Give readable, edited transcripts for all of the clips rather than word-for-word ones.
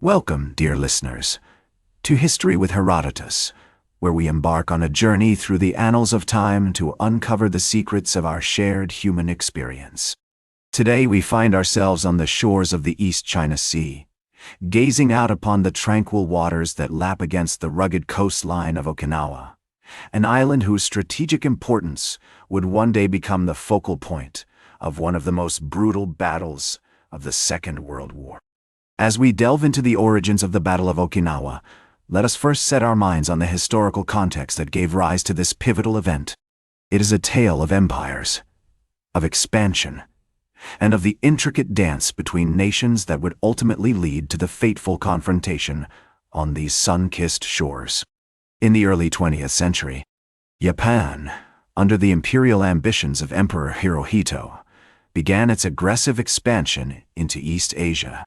Welcome, dear listeners, to History with Herodotus, where we embark on a journey through the annals of time to uncover the secrets of our shared human experience. Today we find ourselves on the shores of the East China Sea, gazing out upon the tranquil waters that lap against the rugged coastline of Okinawa, an island whose strategic importance would one day become the focal point of one of the most brutal battles of the Second World War. As we delve into the origins of the Battle of Okinawa, let us first set our minds on the historical context that gave rise to this pivotal event. It is a tale of empires, of expansion, and of the intricate dance between nations that would ultimately lead to the fateful confrontation on these sun-kissed shores. In the early 20th century, Japan, under the imperial ambitions of Emperor Hirohito, began its aggressive expansion into East Asia.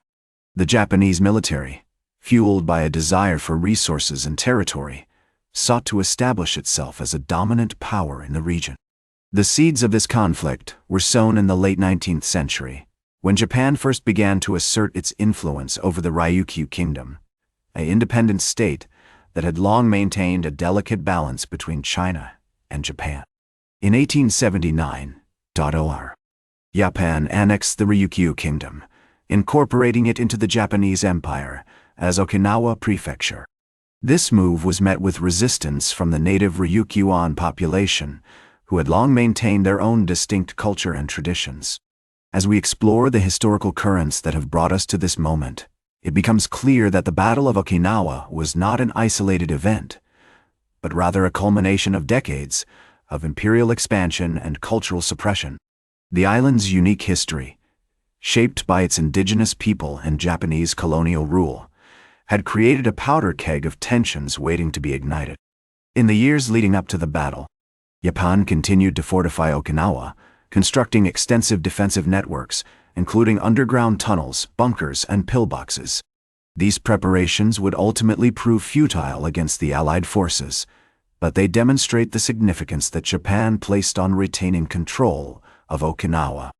The Japanese military, fueled by a desire for resources and territory, sought to establish itself as a dominant power in the region. The seeds of this conflict were sown in the late 19th century, when Japan first began to assert its influence over the Ryukyu Kingdom, an independent state that had long maintained a delicate balance between China and Japan. In 1879, Japan annexed the Ryukyu Kingdom, incorporating it into the Japanese Empire as Okinawa Prefecture. This move was met with resistance from the native Ryukyuan population, who had long maintained their own distinct culture and traditions. As we explore the historical currents that have brought us to this moment, it becomes clear that the Battle of Okinawa was not an isolated event, but rather a culmination of decades of imperial expansion and cultural suppression. The island's unique history, shaped by its indigenous people and Japanese colonial rule, had created a powder keg of tensions waiting to be ignited. In the years leading up to the battle, Japan continued to fortify Okinawa, constructing extensive defensive networks, including underground tunnels, bunkers, and pillboxes. These preparations would ultimately prove futile against the Allied forces, but they demonstrate the significance that Japan placed on retaining control of Okinawa.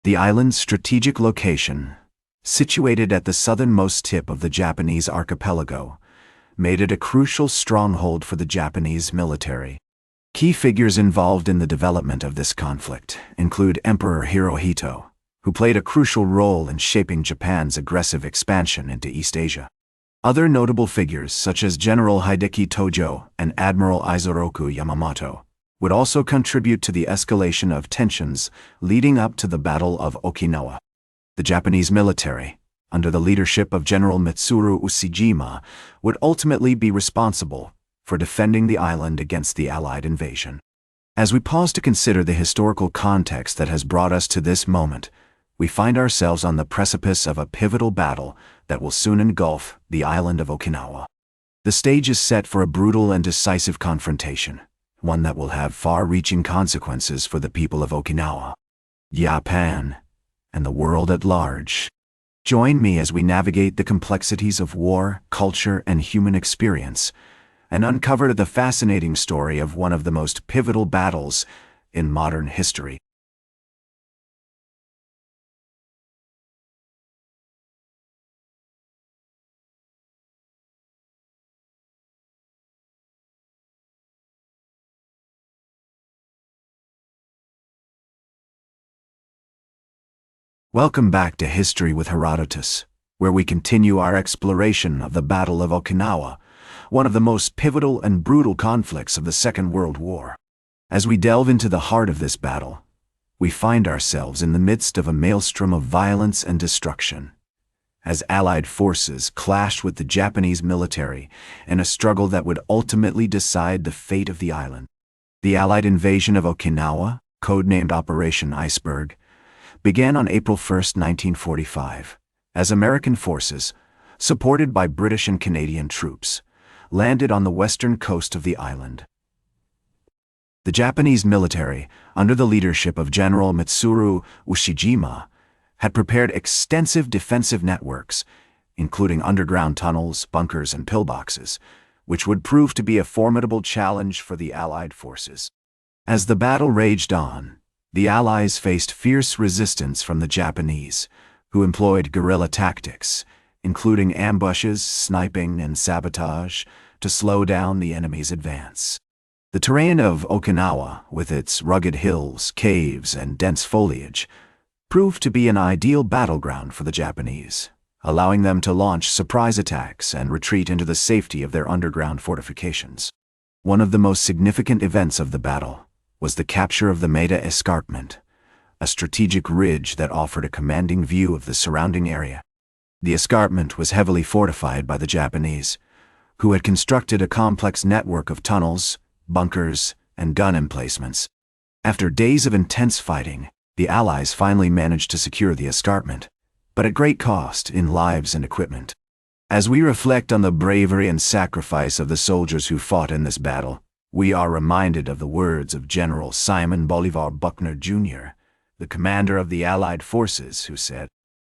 The island's strategic location, situated at the southernmost tip of the Japanese archipelago, made it a crucial stronghold for the Japanese military. Key figures involved in the development of this conflict include Emperor Hirohito, who played a crucial role in shaping Japan's aggressive expansion into East Asia. Other notable figures, such as General Hideki Tojo and Admiral Izoroku Yamamoto, would also contribute to the escalation of tensions leading up to the Battle of Okinawa. The Japanese military, under the leadership of General Mitsuru Ushijima, would ultimately be responsible for defending the island against the Allied invasion. As we pause to consider the historical context that has brought us to this moment, we find ourselves on the precipice of a pivotal battle that will soon engulf the island of Okinawa. The stage is set for a brutal and decisive confrontation, one that will have far-reaching consequences for the people of Okinawa, Japan, and the world at large. Join me as we navigate the complexities of war, culture, and human experience, and uncover the fascinating story of one of the most pivotal battles in modern history. Welcome back to History with Herodotus, where we continue our exploration of the Battle of Okinawa, one of the most pivotal and brutal conflicts of the Second World War. As we delve into the heart of this battle, we find ourselves in the midst of a maelstrom of violence and destruction, as Allied forces clashed with the Japanese military in a struggle that would ultimately decide the fate of the island. The Allied invasion of Okinawa, codenamed Operation Iceberg, began on April 1, 1945, as American forces, supported by British and Canadian troops, landed on the western coast of the island. The Japanese military, under the leadership of General Mitsuru Ushijima, had prepared extensive defensive networks, including underground tunnels, bunkers, and pillboxes, which would prove to be a formidable challenge for the Allied forces. As the battle raged on, the Allies faced fierce resistance from the Japanese, who employed guerrilla tactics, including ambushes, sniping, and sabotage, to slow down the enemy's advance. The terrain of Okinawa, with its rugged hills, caves, and dense foliage, proved to be an ideal battleground for the Japanese, allowing them to launch surprise attacks and retreat into the safety of their underground fortifications. One of the most significant events of the battle was the capture of the Maeda Escarpment, a strategic ridge that offered a commanding view of the surrounding area. The escarpment was heavily fortified by the Japanese, who had constructed a complex network of tunnels, bunkers, and gun emplacements. After days of intense fighting, the Allies finally managed to secure the escarpment, but at great cost in lives and equipment. As we reflect on the bravery and sacrifice of the soldiers who fought in this battle, we are reminded of the words of General Simon Bolivar Buckner, Jr., the commander of the Allied forces, who said,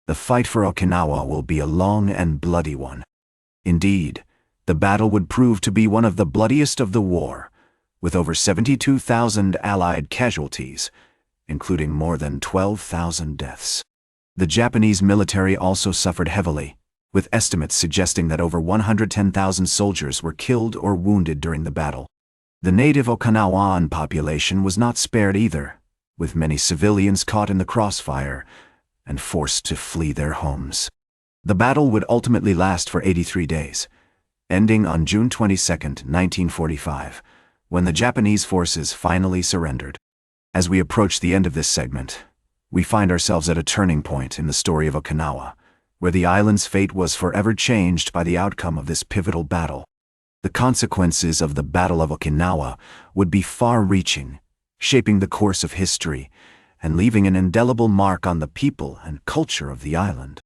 "The fight for Okinawa will be a long and bloody one." Indeed, the battle would prove to be one of the bloodiest of the war, with over 72,000 Allied casualties, including more than 12,000 deaths. The Japanese military also suffered heavily, with estimates suggesting that over 110,000 soldiers were killed or wounded during the battle. The native Okinawan population was not spared either, with many civilians caught in the crossfire and forced to flee their homes. The battle would ultimately last for 83 days, ending on June 22, 1945, when the Japanese forces finally surrendered. As we approach the end of this segment, we find ourselves at a turning point in the story of Okinawa, where the island's fate was forever changed by the outcome of this pivotal battle. The consequences of the Battle of Okinawa would be far-reaching, shaping the course of history and leaving an indelible mark on the people and culture of the island.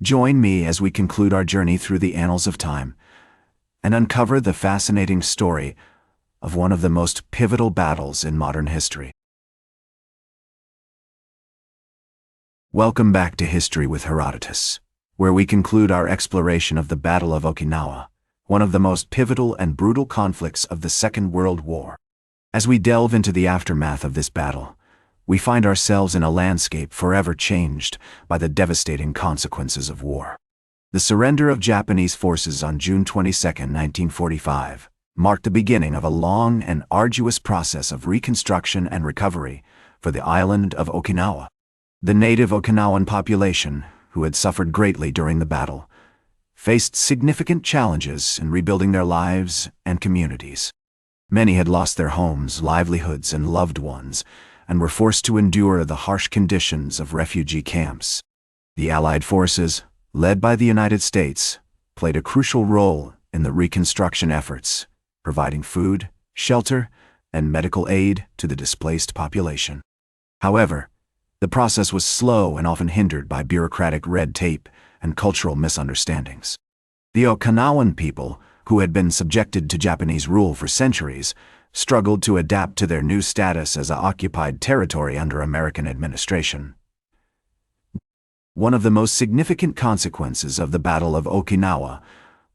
Join me as we conclude our journey through the annals of time and uncover the fascinating story of one of the most pivotal battles in modern history. Welcome back to History with Herodotus, where we conclude our exploration of the Battle of Okinawa, one of the most pivotal and brutal conflicts of the Second World War. As we delve into the aftermath of this battle, we find ourselves in a landscape forever changed by the devastating consequences of war. The surrender of Japanese forces on June 22, 1945, marked the beginning of a long and arduous process of reconstruction and recovery for the island of Okinawa. The native Okinawan population, who had suffered greatly during the battle, faced significant challenges in rebuilding their lives and communities. Many had lost their homes, livelihoods, and loved ones, and were forced to endure the harsh conditions of refugee camps. The Allied forces, led by the United States, played a crucial role in the reconstruction efforts, providing food, shelter, and medical aid to the displaced population. However, the process was slow and often hindered by bureaucratic red tape and cultural misunderstandings. The Okinawan people, who had been subjected to Japanese rule for centuries, struggled to adapt to their new status as an occupied territory under American administration. One of the most significant consequences of the Battle of Okinawa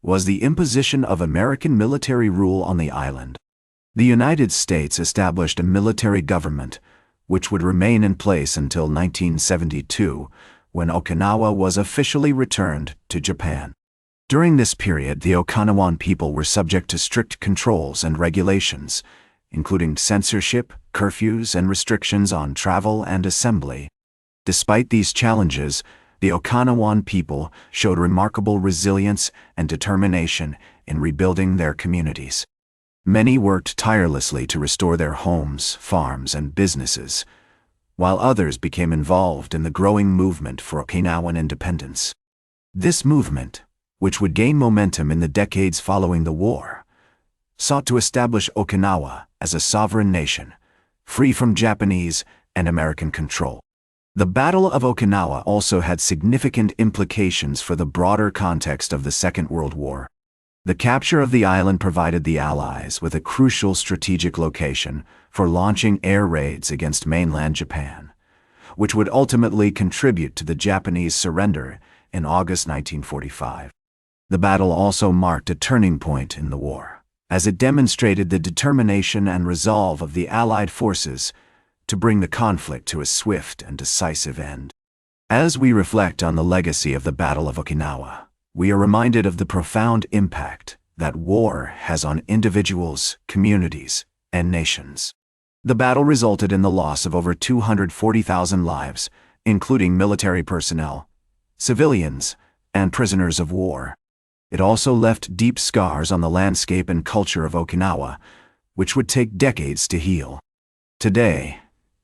was the imposition of American military rule on the island. The United States established a military government, which would remain in place until 1972, when Okinawa was officially returned to Japan. During this period, the Okinawan people were subject to strict controls and regulations, including censorship, curfews, and restrictions on travel and assembly. Despite these challenges, the Okinawan people showed remarkable resilience and determination in rebuilding their communities. Many worked tirelessly to restore their homes, farms, and businesses, while others became involved in the growing movement for Okinawan independence. This movement, which would gain momentum in the decades following the war, sought to establish Okinawa as a sovereign nation, free from Japanese and American control. The Battle of Okinawa also had significant implications for the broader context of the Second World War. The capture of the island provided the Allies with a crucial strategic location for launching air raids against mainland Japan, which would ultimately contribute to the Japanese surrender in August 1945. The battle also marked a turning point in the war, as it demonstrated the determination and resolve of the Allied forces to bring the conflict to a swift and decisive end. As we reflect on the legacy of the Battle of Okinawa, we are reminded of the profound impact that war has on individuals, communities, and nations. The battle resulted in the loss of over 240,000 lives, including military personnel, civilians, and prisoners of war. It also left deep scars on the landscape and culture of Okinawa, which would take decades to heal. Today,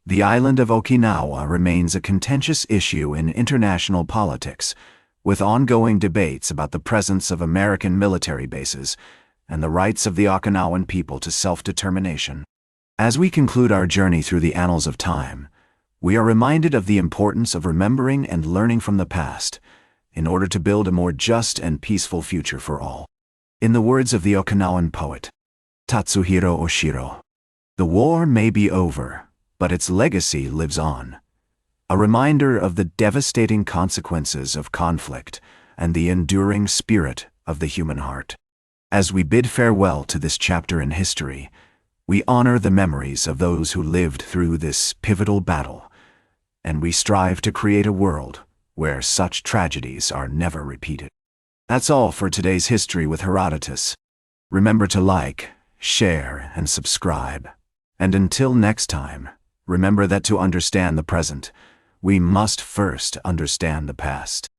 the island of Okinawa remains a contentious issue in international politics, with ongoing debates about the presence of American military bases and the rights of the Okinawan people to self-determination. As we conclude our journey through the annals of time, we are reminded of the importance of remembering and learning from the past in order to build a more just and peaceful future for all. In the words of the Okinawan poet, Tatsuhiro Oshiro, "The war may be over, but its legacy lives on." A reminder of the devastating consequences of conflict and the enduring spirit of the human heart. As we bid farewell to this chapter in history, we honor the memories of those who lived through this pivotal battle, and we strive to create a world where such tragedies are never repeated. That's all for today's History with Herodotus. Remember to like, share, and subscribe. And until next time, remember that to understand the present, we must first understand the past.